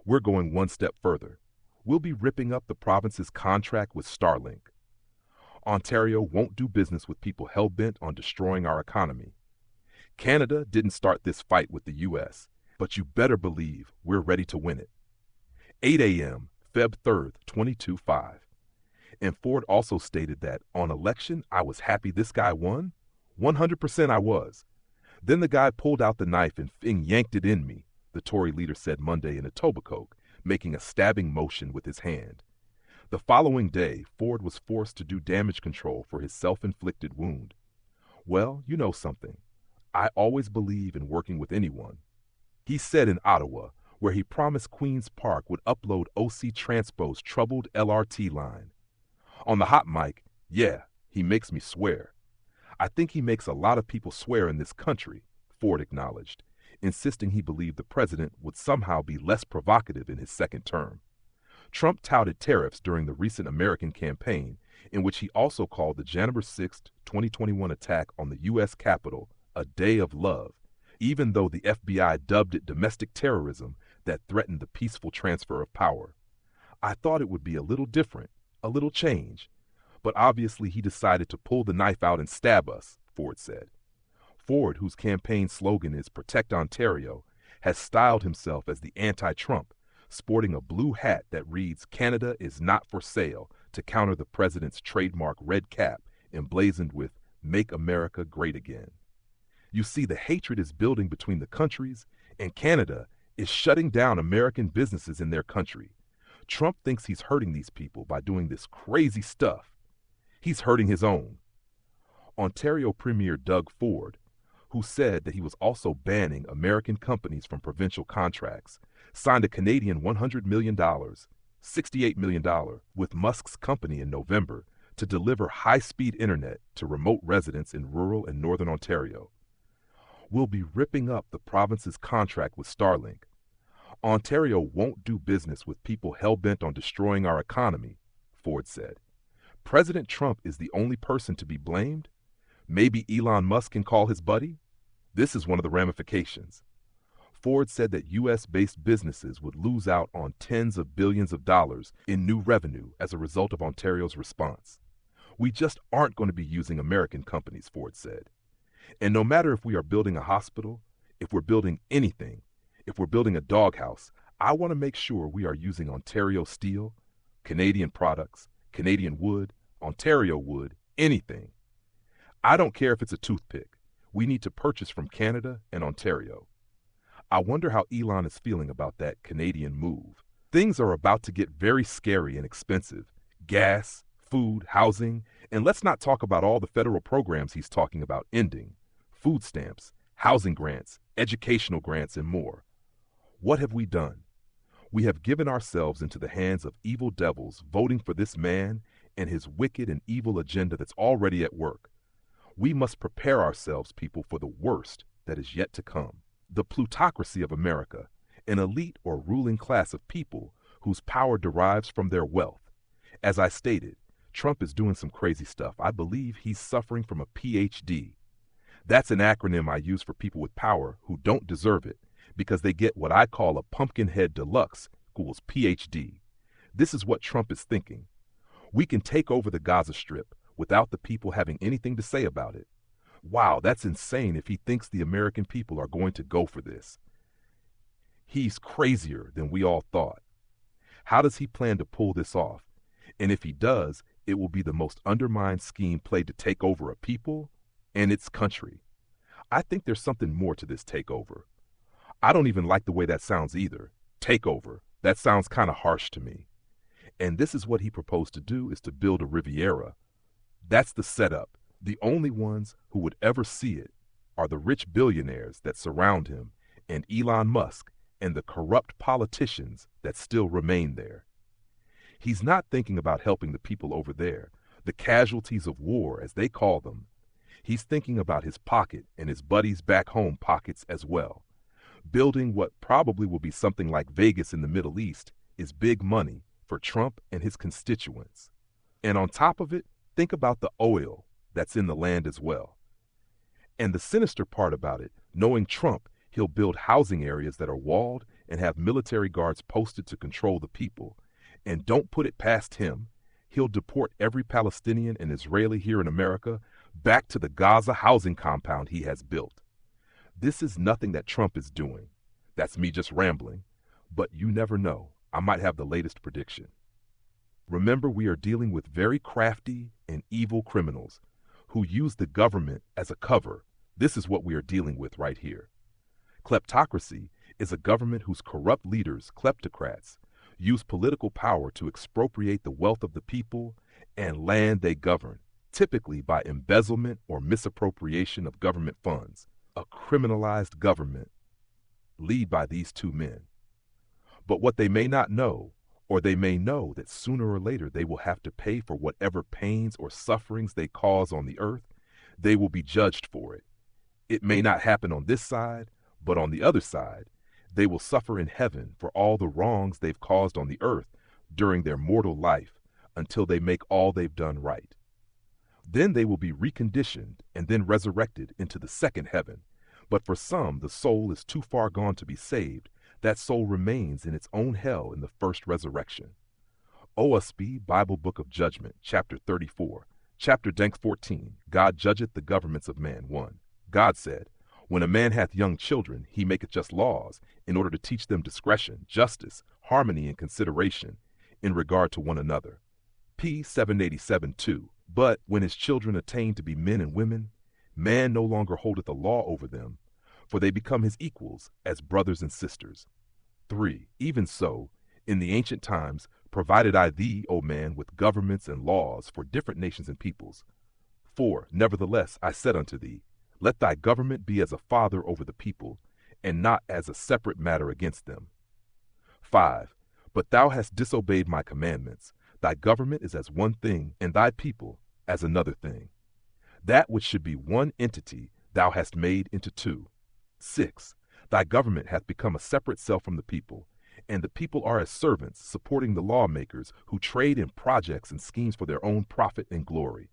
We're going one step further. We'll be ripping up the province's contract with Starlink. Ontario won't do business with people hell-bent on destroying our economy. Canada didn't start this fight with the U.S., but you better believe we're ready to win it. 8 a.m., Feb 3rd, 2025. And Ford also stated that, on election, I was happy this guy won. 100% I was. Then the guy pulled out the knife and yanked it in me, the Tory leader said Monday in Etobicoke, making a stabbing motion with his hand. The following day, Ford was forced to do damage control for his self-inflicted wound. Well, you know something. I always believe in working with anyone. He said in Ottawa, where he promised Queen's Park would upload OC Transpo's troubled LRT line. On the hot mic, yeah, he makes me swear. I think he makes a lot of people swear in this country, Ford acknowledged, insisting he believed the president would somehow be less provocative in his second term. Trump touted tariffs during the recent American campaign, in which he also called the January 6, 2021 attack on the U.S. Capitol a day of love, even though the FBI dubbed it domestic terrorism that threatened the peaceful transfer of power. I thought it would be a little different, a little change, but obviously he decided to pull the knife out and stab us, Ford said. Ford, whose campaign slogan is Protect Ontario, has styled himself as the anti-Trump, sporting a blue hat that reads Canada is not for sale to counter the president's trademark red cap emblazoned with Make America Great Again. You see, the hatred is building between the countries, and Canada is shutting down American businesses in their country. Trump thinks he's hurting these people by doing this crazy stuff. He's hurting his own. Ontario Premier Doug Ford, who said that he was also banning American companies from provincial contracts, signed a Canadian $100 million, $68 million, with Musk's company in November to deliver high-speed internet to remote residents in rural and northern Ontario. We'll be ripping up the province's contract with Starlink. Ontario won't do business with people hell-bent on destroying our economy, Ford said. President Trump is the only person to be blamed? Maybe Elon Musk can call his buddy? This is one of the ramifications. Ford said that U.S.-based businesses would lose out on tens of billions of dollars in new revenue as a result of Ontario's response. We just aren't going to be using American companies, Ford said. And no matter if we are building a hospital, if we're building anything, if we're building a doghouse, I want to make sure we are using Ontario steel, Canadian products, Canadian wood, Ontario wood, anything. I don't care if it's a toothpick. We need to purchase from Canada and Ontario. I wonder how Elon is feeling about that Canadian move. Things are about to get very scary and expensive. Gas, food, housing, and let's not talk about all the federal programs he's talking about ending. Food stamps, housing grants, educational grants, and more. What have we done? We have given ourselves into the hands of evil devils voting for this man and his wicked and evil agenda that's already at work. We must prepare ourselves, people, for the worst that is yet to come. The plutocracy of America, an elite or ruling class of people whose power derives from their wealth. As I stated, Trump is doing some crazy stuff. I believe he's suffering from a PhD. That's an acronym I use for people with power who don't deserve it, because they get what I call a Pumpkinhead Deluxe equals PhD. This is what Trump is thinking. We can take over the Gaza Strip without the people having anything to say about it. Wow, that's insane if he thinks the American people are going to go for this. He's crazier than we all thought. How does he plan to pull this off? And if he does, it will be the most undermined scheme played to take over a people and its country. I think there's something more to this takeover. I don't even like the way that sounds either. Takeover. That sounds kind of harsh to me. And this is what he proposed to do, is to build a Riviera. That's the setup. The only ones who would ever see it are the rich billionaires that surround him and Elon Musk and the corrupt politicians that still remain there. He's not thinking about helping the people over there, the casualties of war, as they call them. He's thinking about his pocket and his buddies' back home pockets as well. Building what probably will be something like Vegas in the Middle East is big money for Trump and his constituents. And on top of it, think about the oil that's in the land as well. And the sinister part about it, knowing Trump, he'll build housing areas that are walled and have military guards posted to control the people. And don't put it past him, he'll deport every Palestinian and Israeli here in America back to the Gaza housing compound he has built. This is nothing that Trump is doing. That's me just rambling. But you never know. I might have the latest prediction. Remember, we are dealing with very crafty and evil criminals who use the government as a cover. This is what we are dealing with right here. Kleptocracy is a government whose corrupt leaders, kleptocrats, use political power to expropriate the wealth of the people and land they govern, typically by embezzlement or misappropriation of government funds. A criminalized government led by these two men. But what they may not know, or they may know that sooner or later they will have to pay for whatever pains or sufferings they cause on the earth, they will be judged for it. It may not happen on this side, but on the other side, they will suffer in heaven for all the wrongs they've caused on the earth during their mortal life until they make all they've done right. Then they will be reconditioned and then resurrected into the second heaven. But for some, the soul is too far gone to be saved. That soul remains in its own hell in the first resurrection. OSB, Bible Book of Judgment, chapter 34, chapter 14, God judgeth the governments of man. 1. God said, when a man hath young children, he maketh just laws, in order to teach them discretion, justice, harmony, and consideration, in regard to one another. P. 787-2. But when his children attain to be men and women, man no longer holdeth a law over them, for they become his equals, as brothers and sisters. 3. Even so, in the ancient times, provided I thee, O man, with governments and laws for different nations and peoples. 4. Nevertheless, I said unto thee, let thy government be as a father over the people, and not as a separate matter against them. 5. But thou hast disobeyed my commandments. Thy government is as one thing, and thy people as another thing. That which should be one entity thou hast made into two. 6. Thy government hath become a separate self from the people, and the people are as servants supporting the lawmakers who trade in projects and schemes for their own profit and glory.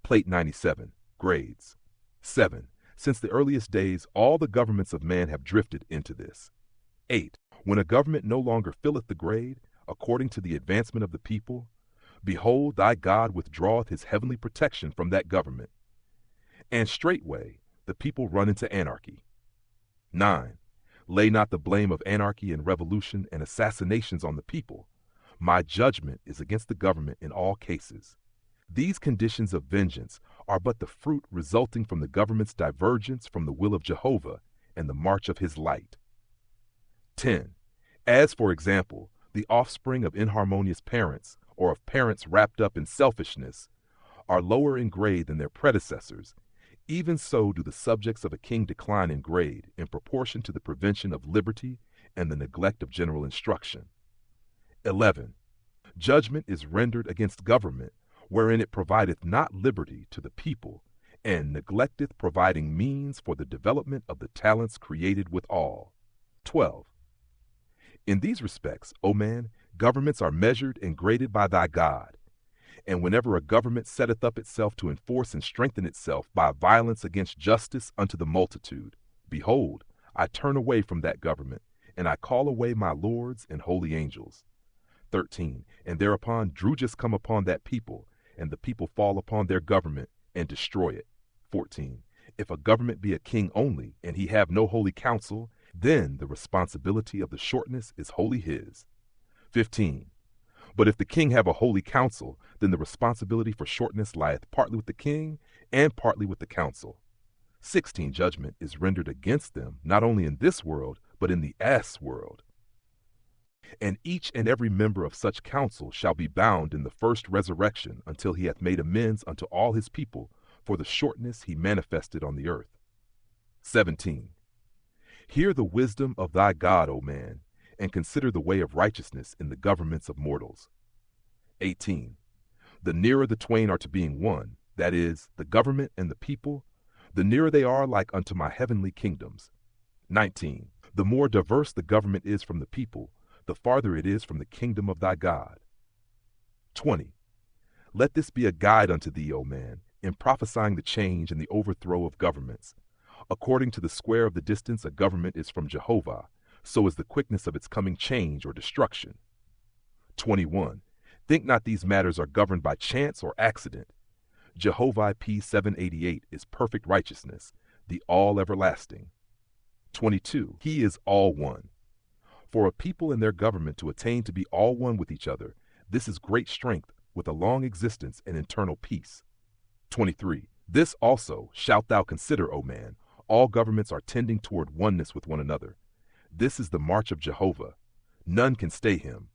Plate 97. Grades. 7. Since the earliest days, all the governments of man have drifted into this. 8. When a government no longer filleth the grade, according to the advancement of the people, behold, thy God withdraweth his heavenly protection from that government. And straightway the people run into anarchy. 9. Lay not the blame of anarchy and revolution and assassinations on the people. My judgment is against the government in all cases. These conditions of vengeance are but the fruit resulting from the government's divergence from the will of Jehovah and the march of his light. 10. As, for example, the offspring of inharmonious parents, or of parents wrapped up in selfishness, are lower in grade than their predecessors, even so do the subjects of a king decline in grade in proportion to the prevention of liberty and the neglect of general instruction. 11. Judgment is rendered against government, wherein it provideth not liberty to the people, and neglecteth providing means for the development of the talents created withal. 12. In these respects, O man, governments are measured and graded by thy God. And whenever a government setteth up itself to enforce and strengthen itself by violence against justice unto the multitude, behold, I turn away from that government, and I call away my lords and holy angels. 13. And thereupon drudges come upon that people, and the people fall upon their government and destroy it. 14. If a government be a king only, and he have no holy council, then the responsibility of the shortness is wholly his. 15. But if the king have a holy council, then the responsibility for shortness lieth partly with the king and partly with the council. 16. Judgment is rendered against them, not only in this world, but in the world. And each and every member of such council shall be bound in the first resurrection until he hath made amends unto all his people for the shortness he manifested on the earth. 17. Hear the wisdom of thy God, O man, and consider the way of righteousness in the governments of mortals. 18. The nearer the twain are to being one, that is, the government and the people, the nearer they are like unto my heavenly kingdoms. 19. The more diverse the government is from the people, the farther it is from the kingdom of thy God. 20. Let this be a guide unto thee, O man, in prophesying the change and the overthrow of governments. According to the square of the distance a government is from Jehovah, so is the quickness of its coming change or destruction. 21. Think not these matters are governed by chance or accident. Jehovah P 788 is perfect righteousness, the all everlasting. 22. He is all one. For a people and their government to attain to be all one with each other, this is great strength, with a long existence and eternal peace. 23. This also shalt thou consider, O man, all governments are tending toward oneness with one another. This is the march of Jehovah. None can stay him.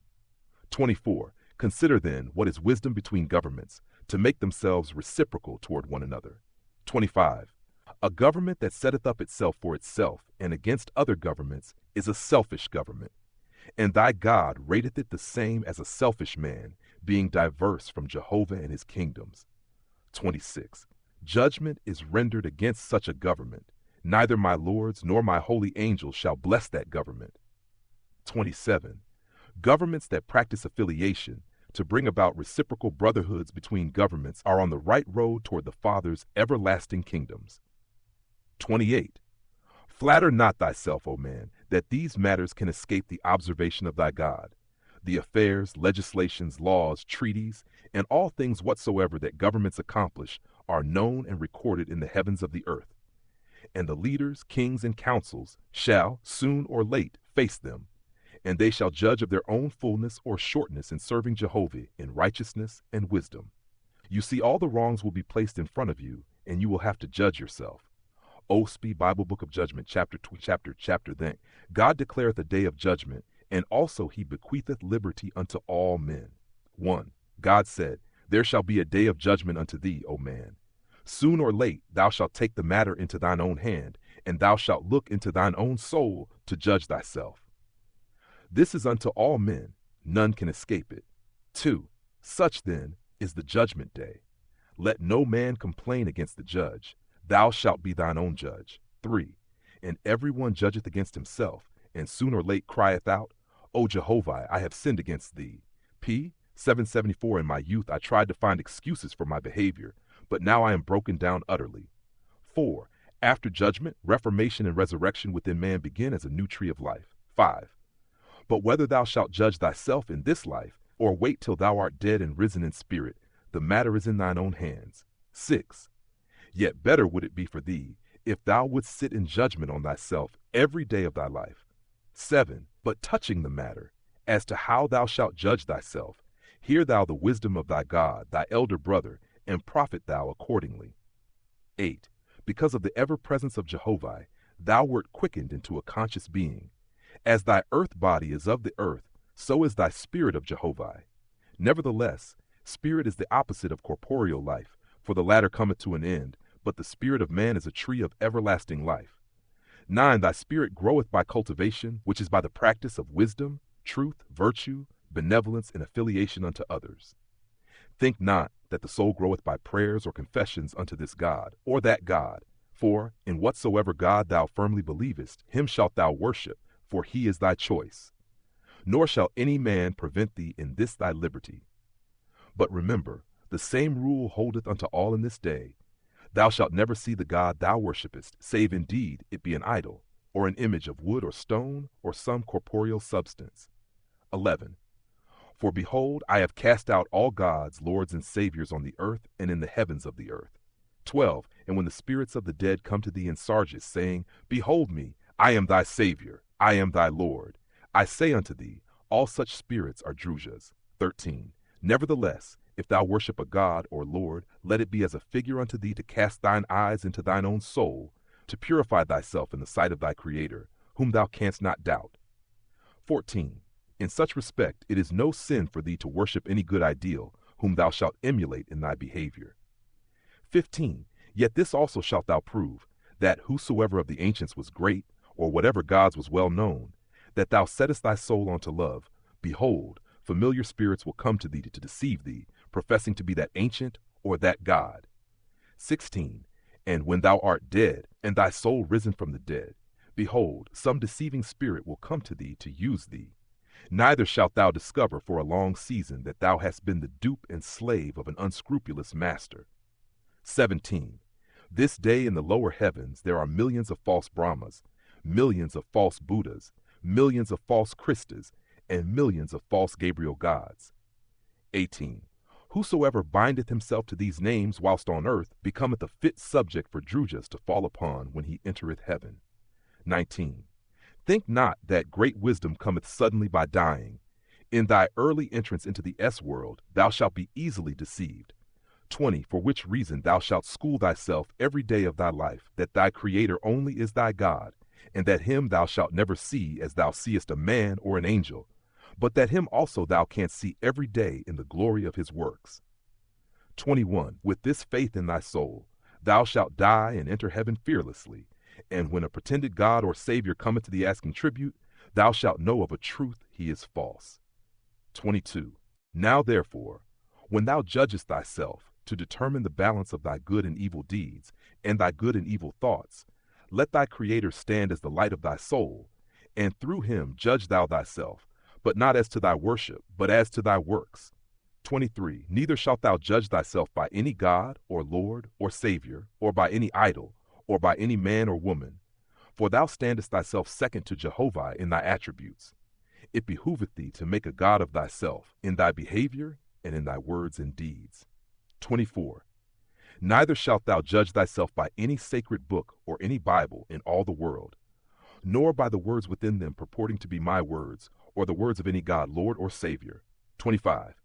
24. Consider then what is wisdom between governments, to make themselves reciprocal toward one another. 25. A government that setteth up itself for itself and against other governments is a selfish government. And thy God rateth it the same as a selfish man, being diverse from Jehovah and his kingdoms. 26. Judgment is rendered against such a government. Neither my lords nor my holy angels shall bless that government. 27. Governments that practice affiliation to bring about reciprocal brotherhoods between governments are on the right road toward the Father's everlasting kingdoms. 28. Flatter not thyself, O man, that these matters can escape the observation of thy God. The affairs, legislations, laws, treaties, and all things whatsoever that governments accomplish are known and recorded in the heavens of the earth. And the leaders, kings, and councils shall, soon or late, face them, and they shall judge of their own fullness or shortness in serving Jehovah in righteousness and wisdom. You see, all the wrongs will be placed in front of you, and you will have to judge yourself. Osby, Bible Book of Judgment, chapter. Then God declareth a day of judgment, and also he bequeatheth liberty unto all men. 1. God said, There shall be a day of judgment unto thee, O man. Soon or late thou shalt take the matter into thine own hand, and thou shalt look into thine own soul to judge thyself. This is unto all men, none can escape it. 2. Such then is the judgment day. Let no man complain against the judge. Thou shalt be thine own judge. 3. And every one judgeth against himself, and soon or late crieth out, O Jehovah, I have sinned against thee. P. 774. In my youth I tried to find excuses for my behavior, but now I am broken down utterly. 4. After judgment, reformation and resurrection within man begin as a new tree of life. 5. But whether thou shalt judge thyself in this life, or wait till thou art dead and risen in spirit, the matter is in thine own hands. 6. Yet better would it be for thee, if thou wouldst sit in judgment on thyself every day of thy life. 7. But touching the matter, as to how thou shalt judge thyself, hear thou the wisdom of thy God, thy elder brother, and profit thou accordingly. 8. Because of the ever-presence of Jehovah, thou wert quickened into a conscious being. As thy earth body is of the earth, so is thy spirit of Jehovah. Nevertheless, spirit is the opposite of corporeal life, for the latter cometh to an end, but the spirit of man is a tree of everlasting life. 9. Thy spirit groweth by cultivation, which is by the practice of wisdom, truth, virtue, benevolence, and affiliation unto others. Think not that the soul groweth by prayers or confessions unto this God, or that God. For in whatsoever God thou firmly believest, him shalt thou worship, for he is thy choice. Nor shall any man prevent thee in this thy liberty. But remember, the same rule holdeth unto all in this day. Thou shalt never see the God thou worshipest, save indeed it be an idol, or an image of wood or stone, or some corporeal substance. 11. For behold, I have cast out all gods, lords, and saviors on the earth and in the heavens of the earth. 12. And when the spirits of the dead come to thee in sarges, saying, Behold me, I am thy Savior, I am thy Lord, I say unto thee, all such spirits are drujas. 13. Nevertheless, if thou worship a God or Lord, let it be as a figure unto thee to cast thine eyes into thine own soul, to purify thyself in the sight of thy Creator, whom thou canst not doubt. 14. In such respect it is no sin for thee to worship any good ideal, whom thou shalt emulate in thy behavior. 15. Yet this also shalt thou prove, that whosoever of the ancients was great, or whatever gods was well known, that thou settest thy soul unto love, behold, familiar spirits will come to thee to deceive thee, professing to be that ancient or that God. 16. And when thou art dead, and thy soul risen from the dead, behold, some deceiving spirit will come to thee to use thee. Neither shalt thou discover for a long season that thou hast been the dupe and slave of an unscrupulous master. 17. This day in the lower heavens there are millions of false Brahmas, millions of false Buddhas, millions of false Christas, and millions of false Gabriel gods. 18. Whosoever bindeth himself to these names whilst on earth becometh a fit subject for Drujas to fall upon when he entereth heaven. 19. Think not that great wisdom cometh suddenly by dying. In thy early entrance into the S-world thou shalt be easily deceived. 20. For which reason thou shalt school thyself every day of thy life, that thy Creator only is thy God, and that him thou shalt never see as thou seest a man or an angel, but that him also thou canst see every day in the glory of his works. 21. With this faith in thy soul, thou shalt die and enter heaven fearlessly, and when a pretended God or Savior cometh to thee asking tribute, thou shalt know of a truth he is false. 22. Now therefore, when thou judgest thyself, to determine the balance of thy good and evil deeds, and thy good and evil thoughts, let thy Creator stand as the light of thy soul, and through him judge thou thyself, but not as to thy worship, but as to thy works. 23. Neither shalt thou judge thyself by any God, or Lord, or Savior, or by any idol, or by any man or woman, for thou standest thyself second to Jehovah in thy attributes. It behooveth thee to make a God of thyself, in thy behavior, and in thy words and deeds. 24. Neither shalt thou judge thyself by any sacred book or any Bible in all the world, nor by the words within them purporting to be my words, or the words of any God, Lord, or Savior. 25.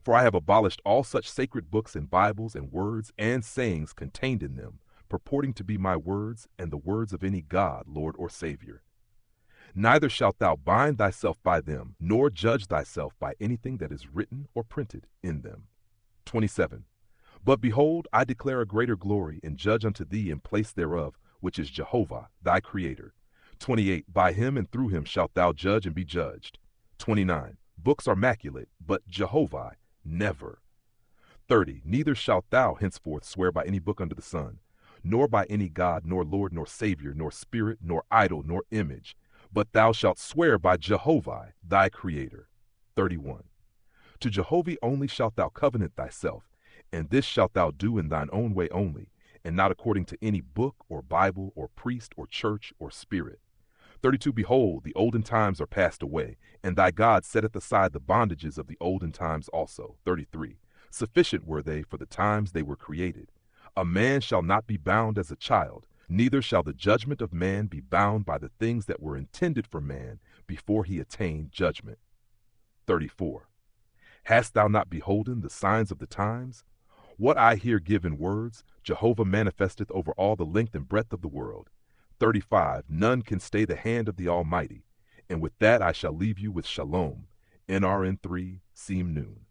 For I have abolished all such sacred books and Bibles and words and sayings contained in them, purporting to be my words and the words of any God, Lord, or Savior. Neither shalt thou bind thyself by them, nor judge thyself by anything that is written or printed in them. 27. But behold, I declare a greater glory, and judge unto thee in place thereof, which is Jehovah, thy Creator. 28. By him and through him shalt thou judge and be judged. 29. Books are maculate, but Jehovah never. 30. Neither shalt thou henceforth swear by any book under the sun, nor by any God, nor Lord, nor Savior, nor Spirit, nor idol, nor image, but thou shalt swear by Jehovah, thy Creator. 31. To Jehovah only shalt thou covenant thyself, and this shalt thou do in thine own way only, and not according to any book or Bible or priest or church or spirit. 32. Behold, the olden times are passed away, and thy God setteth aside the bondages of the olden times also. 33. Sufficient were they for the times they were created. A man shall not be bound as a child, neither shall the judgment of man be bound by the things that were intended for man before he attained judgment. 34. Hast thou not beholden the signs of the times? What I here give in words, Jehovah manifesteth over all the length and breadth of the world. 35. None can stay the hand of the Almighty. And with that I shall leave you with Shalom. NRN3, Seem Noon.